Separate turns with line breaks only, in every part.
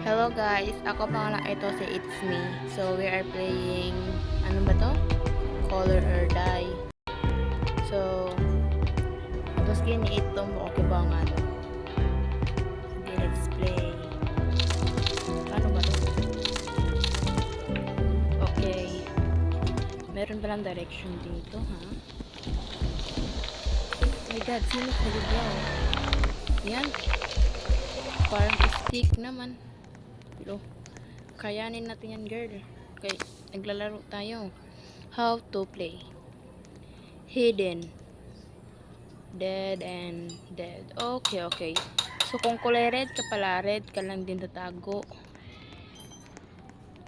Hello guys, ako pa nga ito si It's Me. So we are playing, ano ba to? Color or Die. So, tapos gini ito mo okay ba nga to? Sige, let's play. Paano ba to? Okay. Meron palang direction dito, ha? Oh my god, sino sa ligaw? Yan. Parang stick naman. Pero, kayanin natin yan, girl. Okay, naglalaro tayo. How to play. Hidden. Dead and dead. Okay. So, kung kulay red ka pala, red ka lang din tatago.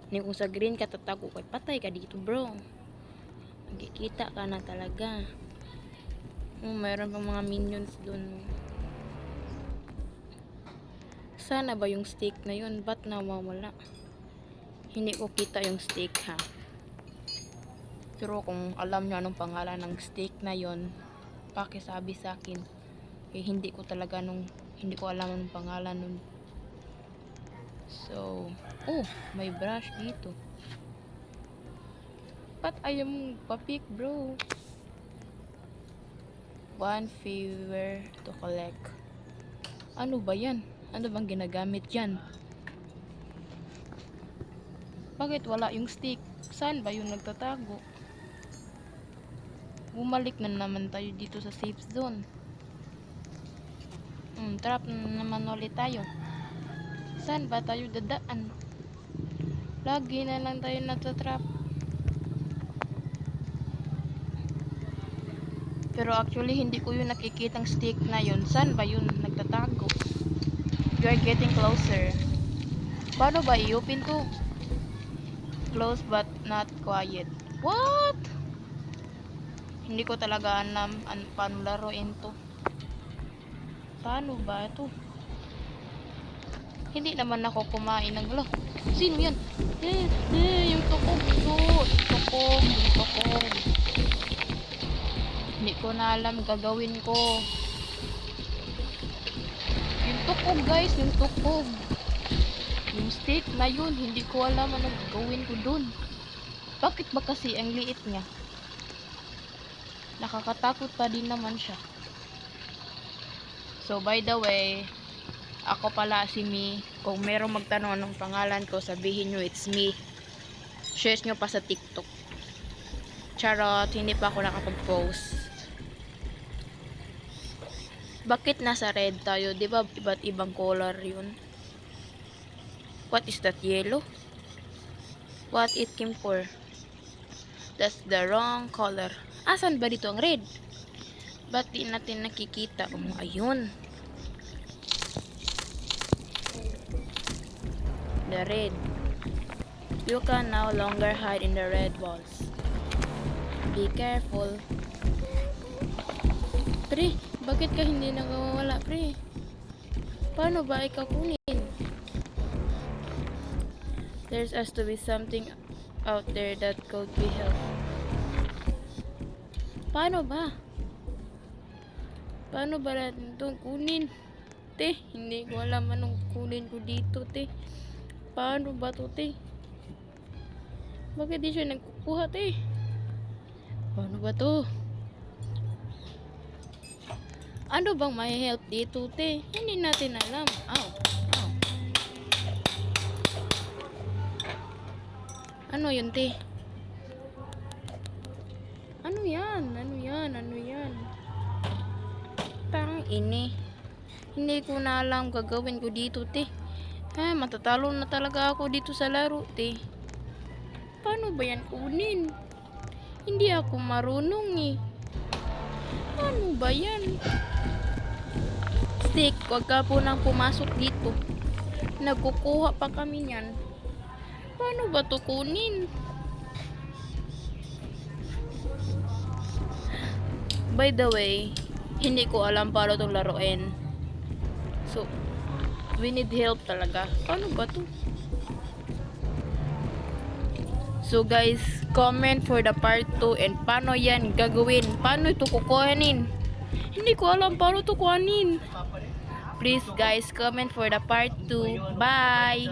Kung sa green ka tatago, kay patay ka dito, bro. Magkikita ka na talaga. Mayroon pang mga minions dun. Sana ba yung stick na yun? Ba't nawawala? Hindi ko kita yung stick, ha? Pero kung alam nyo anong pangalan ng stick na yun, pakisabi sa akin. Hindi ko alam anong pangalan nun. So, may brush dito. Ba't ayaw mong papik, bro? One fewer to collect. Ano ba yan? Ano bang ginagamit yan? Bakit wala yung stick? Saan ba yung nagtatago? Bumalik na naman tayo dito sa safe zone. Trap na naman ulit tayo. Saan ba tayo dadaan? Lagi na lang tayo natatrap. Pero actually hindi ko yung nakikitang stick na yun. Saan ba yun nagtatago? You are getting closer. Paano ba i-open to? Close but not quiet. What? Hindi ko talaga alam paano laruin to. Paano ba to? Hindi naman ako kumain ng gulo. Sino yan? Yung tukog to. Tukog. Hindi ko na alam gagawin ko. Yung tukog guys, yung tukog. Yung stick na yun, hindi ko alam ano gagawin ko dun. Bakit ba kasi ang liit niya? Nakakatakot pa din naman siya. So by the way, ako pala si Me. Kung merong magtanong anong pangalan ko, sabihin nyo it's me. Share nyo pa sa TikTok. Charot, hindi pa ako nakapag-post. Bakit nasa red tayo? Diba iba't ibang color yun? What is that yellow? What it came for? That's the wrong color. Asan ba dito ang red? Ba't di natin nakikita? Ayun. The red. You can no longer hide in the red walls. Be careful. Pre, bakit ka hindi nagawawala, pre? Paano ba ikaw kunin? There's has to be something out there that could be helped. Paano ba? Paano ba natin itong kunin? Te, hindi ko alam anong kunin ko dito, te. Paano ba to, te? Bakit di siya nagkukuha, te? Paano ba to? Ano bang may help dito, te? Hindi natin alam. Ow. Ano yun, te? Ano yan? Tang ini. Hindi ko na alam gagawin ko dito, te. Matatalo na talaga ako dito sa laro, te. Paano ba yan kunin? Hindi ako marunong eh. Ano ba yan? Stick, wag ka po nang pumasok dito. Nagkukuha pa kami niyan. Paano ba to kunin? By the way, hindi ko alam paano itong laruin. So, we need help talaga. Paano ba to? So guys, comment for the part 2 and paano yan gagawin. Paano ito kukuhanin? Hindi ko alam paano ito kuhanin. Please guys, comment for the part 2. Bye!